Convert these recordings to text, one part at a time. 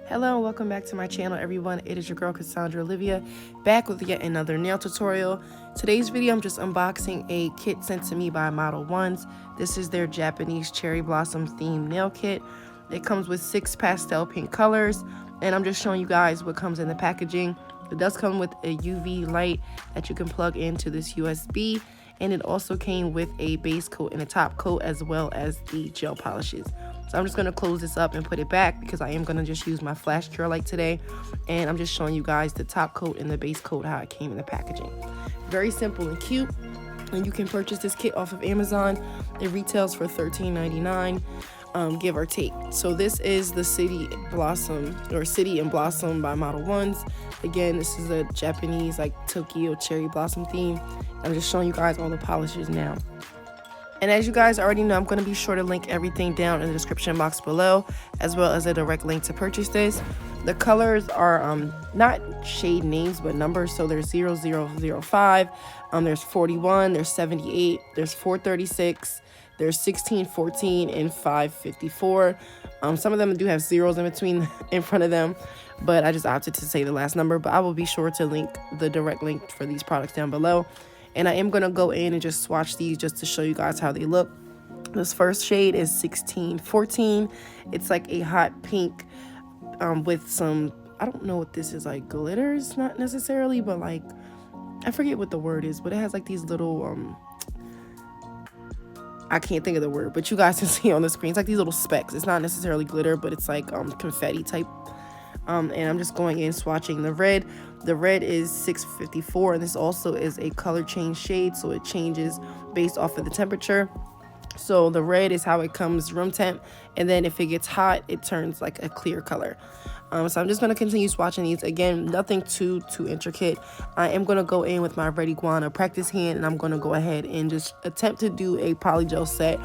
Hello and welcome back to my channel, everyone. It is your girl Cassandra Olivia, back with yet another nail tutorial. Today's video I'm just unboxing a kit sent to me by Modelones. This is their Japanese cherry blossom themed nail kit. It comes with 6 pastel pink colors, and I'm just showing you guys what comes in the packaging. It does come with a UV light that you can plug into this USB, and it also came with a base coat and a top coat as well as the gel polishes. So I'm just going to close this up and put it back because I am going to just use my flash cure light today. And I'm just showing you guys the top coat and the base coat, how it came in the packaging. Very simple and cute. And you can purchase this kit off of Amazon. It retails for $13.99, give or take. So this is the City Blossom or City and Blossom by Modelones. Again, this is a Japanese like Tokyo cherry blossom theme. I'm just showing you guys all the polishes now. And as you guys already know, I'm going to be sure to link everything down in the description box below, as well as a direct link to purchase this. The colors are not shade names, but numbers. So there's 0005, there's 41, there's 78, there's 436, there's 1614, and 554. Some of them do have zeros in between in front of them, but I just opted to say the last number. But I will be sure to link the direct link for these products down below. And I am going to go in and just swatch these just to show you guys how they look. This first shade is 1614. It's like a hot pink with some, I don't know what this is, like glitters, not necessarily, but like, I forget what the word is, but it has like these little, I can't think of the word, but you guys can see on the screen. It's like these little specks. It's not necessarily glitter, but it's like confetti type. And I'm just going in swatching the red. The red is 654, and this also is a color change shade, so it changes based off of the temperature. So the red is how it comes room temp, and then if it gets hot, it turns like a clear color. So I'm just going to continue swatching these. Again, nothing too intricate. I am going to go in with my Red Iguana practice hand, and I'm going to go ahead and just attempt to do a polygel set.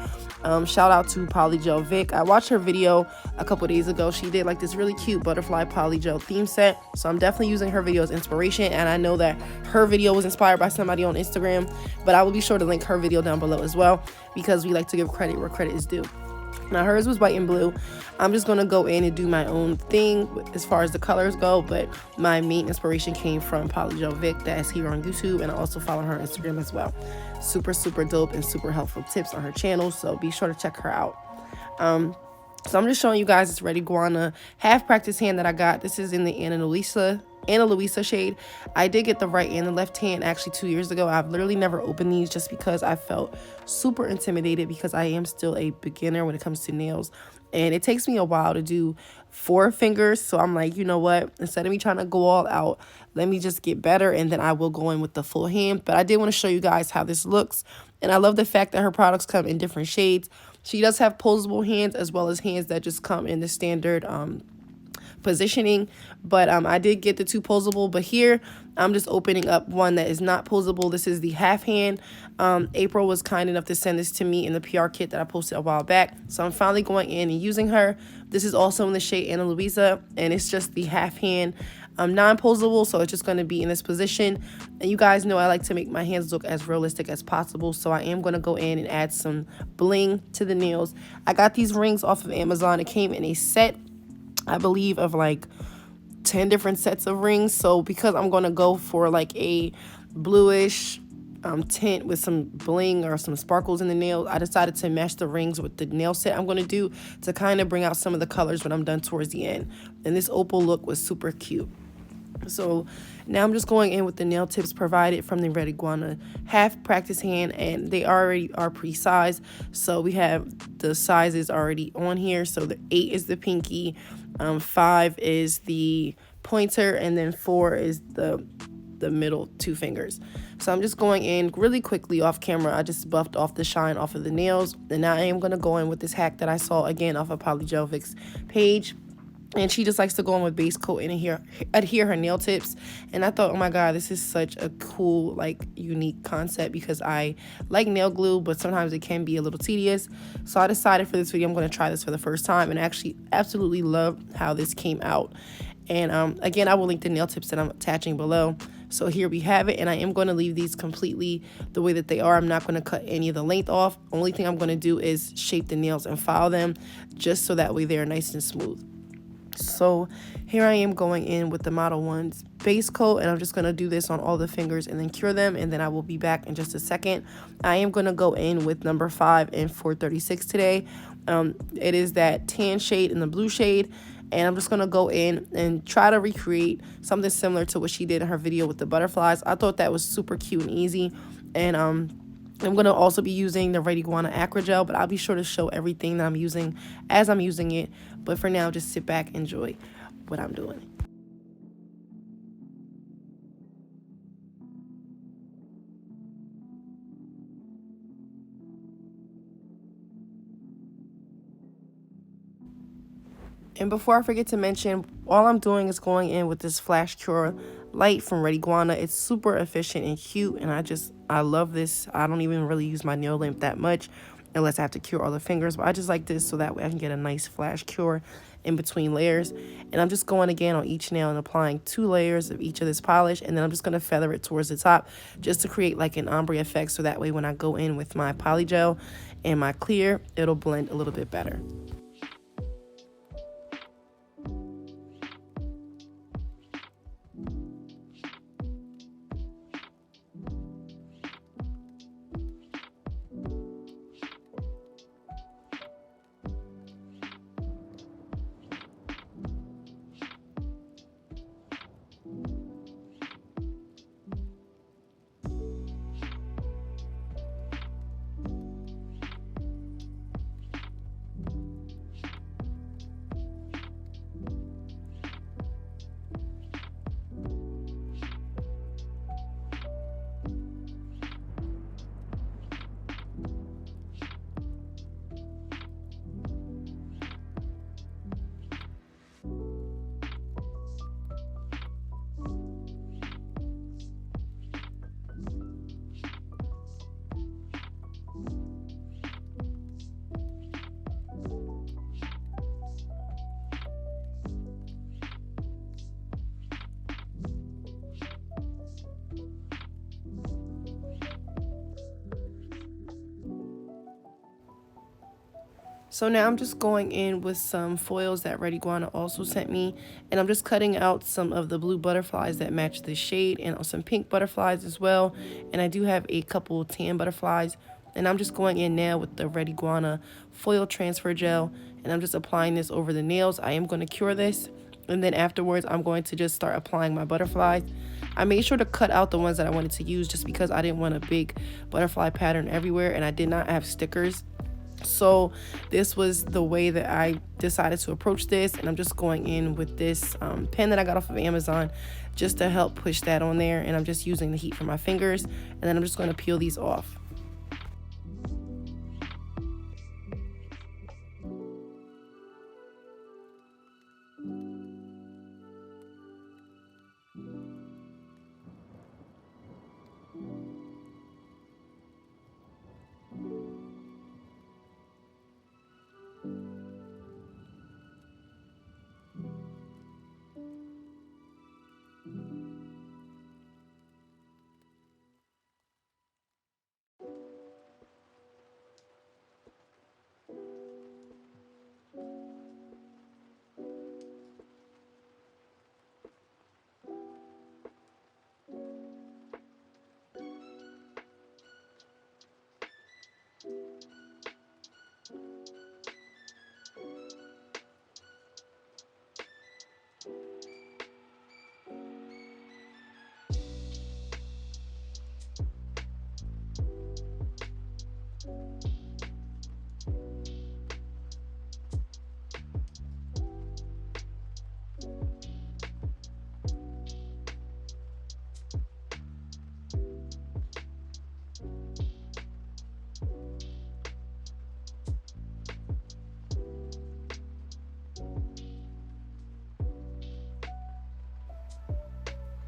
Shout out to Polygel Vic. I watched her video a couple days ago. She did like this really cute butterfly polygel theme set. So I'm definitely using her video as inspiration, and I know that her video was inspired by somebody on Instagram, but I will be sure to link her video down below as well, because we like to give credit where credit is due. Now hers was white and blue. I'm just going to go in and do my own thing as far as the colors go, but my main inspiration came from Polygel Vic, that's here on YouTube, and I also follow her on Instagram as well. Super dope and super helpful tips on her channel, so be sure to check her out. So I'm just showing you guys this Red Iguana half practice hand that I got. This is in the Ana Luisa shade. I did get the right and the left hand actually 2 years ago. I've literally never opened these just because I felt super intimidated, because I am still a beginner when it comes to nails. And it takes me a while to do 4 fingers. So I'm like, you know what? Instead of me trying to go all out, let me just get better, and then I will go in with the full hand. But I did want to show you guys how this looks. And I love the fact that her products come in different shades. She does have posable hands as well as hands that just come in the standard positioning, but I did get the 2 posable, but here I'm just opening up one that is not posable. This is the half hand. April was kind enough to send this to me in the PR kit that I posted a while back, so I'm finally going in and using her. This is also in the shade Ana Luisa, and it's just the half hand non-posable, so it's just going to be in this position. And you guys know I like to make my hands look as realistic as possible, so I am going to go in and add some bling to the nails. I got these rings off of Amazon. It came in a set, I believe, of like 10 different sets of rings. So because I'm going to go for like a bluish tint with some bling or some sparkles in the nail, I decided to match the rings with the nail set I'm going to do to kind of bring out some of the colors when I'm done towards the end. And this opal look was super cute. So now I'm just going in with the nail tips provided from the Red Iguana half practice hand, and they already are pre-sized. So we have the sizes already on here. So the 8 is the pinky, 5 is the pointer, and then 4 is the middle 2 fingers. So I'm just going in really quickly off camera. I just buffed off the shine off of the nails, and now I am going to go in with this hack that I saw again off of Polygel Vic's page. And she just likes to go in with base coat and adhere her nail tips. And I thought, oh my god, this is such a cool, like, unique concept, because I like nail glue, but sometimes it can be a little tedious. So I decided for this video I'm going to try this for the first time, and I actually absolutely love how this came out. And again, I will link the nail tips that I'm attaching below. So here we have it, and I am going to leave these completely the way that they are. I'm not going to cut any of the length off. Only thing I'm going to do is shape the nails and file them, just so that way they're nice and smooth. So here I am going in with the Modelones base coat, and I'm just going to do this on all the fingers and then cure them, and then I will be back in just a second. I am going to go in with number 5 and 436 today. It is that tan shade and the blue shade, and I'm just going to go in and try to recreate something similar to what she did in her video with the butterflies. I thought that was super cute and easy, and I'm going to also be using the Red Iguana Acrygel, but I'll be sure to show everything that I'm using as I'm using it. But for now, just sit back, enjoy what I'm doing. And before I forget to mention, all I'm doing is going in with this Flash Cure Light from Red Iguana. It's super efficient and cute, and I love this. I don't even really use my nail lamp that much unless I have to cure all the fingers, but I just like this so that way I can get a nice flash cure in between layers. And I'm just going again on each nail and applying 2 layers of each of this polish, and then I'm just going to feather it towards the top just to create like an ombre effect, so that way when I go in with my polygel and my clear, it'll blend a little bit better. So now I'm just going in with some foils that Red Iguana also sent me, and I'm just cutting out some of the blue butterflies that match this shade and some pink butterflies as well. And I do have a couple tan butterflies, and I'm just going in now with the Red Iguana foil transfer gel, and I'm just applying this over the nails. I am going to cure this, and then afterwards I'm going to just start applying my butterflies. I made sure to cut out the ones that I wanted to use just because I didn't want a big butterfly pattern everywhere, and I did not have stickers. So this was the way that I decided to approach this, and I'm just going in with this pen that I got off of Amazon just to help push that on there, and I'm just using the heat from my fingers, and then I'm just going to peel these off.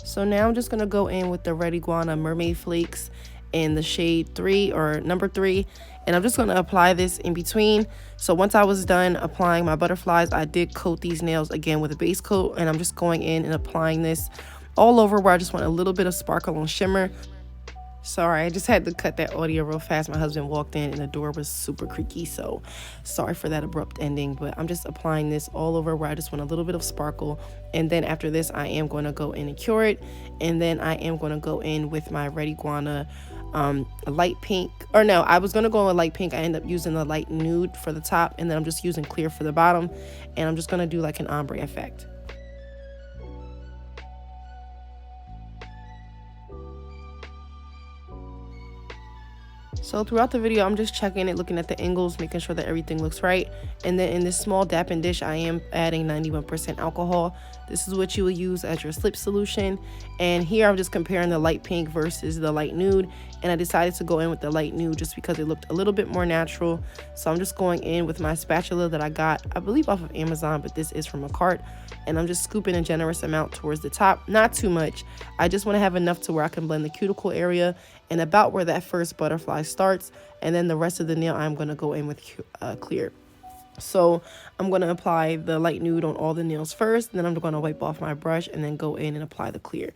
So now I'm just going to go in with the Red Iguana Mermaid Flakes in the shade 3 or number 3. And I'm just going to apply this in between. So once I was done applying my butterflies, I did coat these nails again with a base coat. And I'm just going in and applying this all over where I just want a little bit of sparkle and shimmer. Sorry, I just had to cut that audio real fast. My husband walked in and the door was super creaky, so sorry for that abrupt ending. But I'm just applying this all over where I just want a little bit of sparkle. And then after this, I am going to go in and cure it. And then I am going to go in with my Red Iguana light pink. Or no, I was going to go in light pink. I end up using the light nude for the top. And then I'm just using clear for the bottom. And I'm just going to do like an ombre effect. So throughout the video, I'm just checking it, looking at the angles, making sure that everything looks right. And then in this small dapping dish, I am adding 91% alcohol. This is what you will use as your slip solution. And here I'm just comparing the light pink versus the light nude. And I decided to go in with the light nude just because it looked a little bit more natural. So I'm just going in with my spatula that I got, I believe off of Amazon, but this is from Makartt. And I'm just scooping a generous amount towards the top, not too much. I just want to have enough to where I can blend the cuticle area and about where that first butterfly starts. And then the rest of the nail, I'm going to go in with clear. So I'm going to apply the light nude on all the nails first, and then I'm going to wipe off my brush and then go in and apply the clear.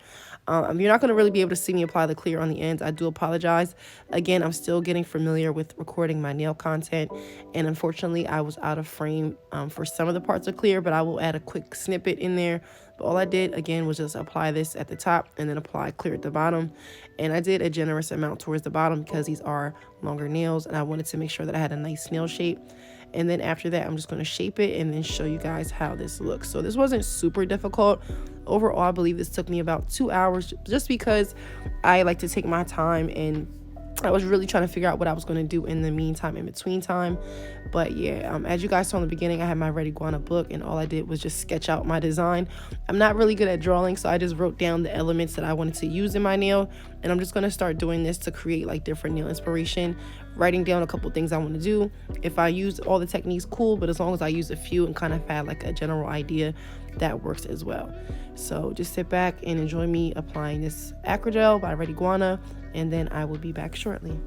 You're not going to really be able to see me apply the clear on the ends. I do apologize. Again, I'm still getting familiar with recording my nail content, and unfortunately I was out of frame for some of the parts of clear, but I will add a quick snippet in there. But all I did again was just apply this at the top and then apply clear at the bottom. And I did a generous amount towards the bottom because these are longer nails and I wanted to make sure that I had a nice nail shape. And then after that, I'm just going to shape it and then show you guys how this looks. So this wasn't super difficult. Overall, I believe this took me about 2 hours just because I like to take my time, and I was really trying to figure out what I was going to do in the meantime, in between time. But yeah, as you guys saw in the beginning, I had my Red Iguana book, and all I did was just sketch out my design. I'm not really good at drawing, so I just wrote down the elements that I wanted to use in my nail. And I'm just going to start doing this to create like different nail inspiration, writing down a couple things I want to do. If I use all the techniques, cool, but as long as I use a few and kind of had like a general idea, that works as well. So just sit back and enjoy me applying this Acrygel by Red Iguana, and then I will be back shortly.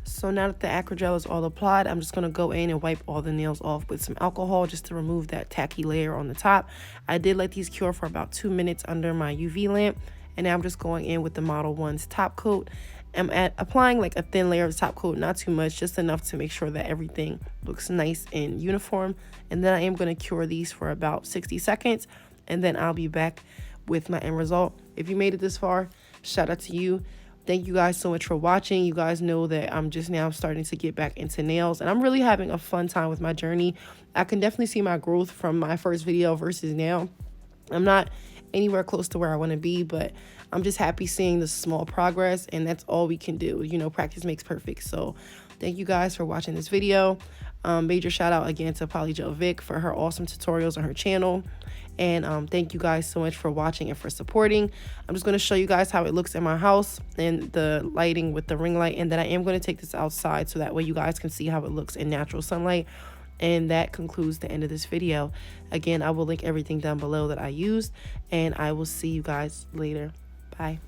So now that the Acrygel is all applied, I'm just going to go in and wipe all the nails off with some alcohol just to remove that tacky layer on the top. I did let these cure for about 2 minutes under my UV lamp. And now I'm just going in with the Model 1's top coat. I'm applying like a thin layer of top coat, not too much, just enough to make sure that everything looks nice and uniform. And then I am going to cure these for about 60 seconds. And then I'll be back with my end result. If you made it this far, shout out to you. Thank you guys so much for watching. You guys know that I'm just now starting to get back into nails, and I'm really having a fun time with my journey. I can definitely see my growth from my first video versus now. I'm not anywhere close to where I want to be, but I'm just happy seeing the small progress, and that's all we can do. You know, practice makes perfect. So thank you guys for watching this video. Major shout out again to Polygel Vic for her awesome tutorials on her channel. And thank you guys so much for watching and for supporting. I'm just going to show you guys how it looks in my house and the lighting with the ring light, and then I am going to take this outside so that way you guys can see how it looks in natural sunlight. And that concludes the end of this video. Again, I will link everything down below that I used, and I will see you guys later. Bye.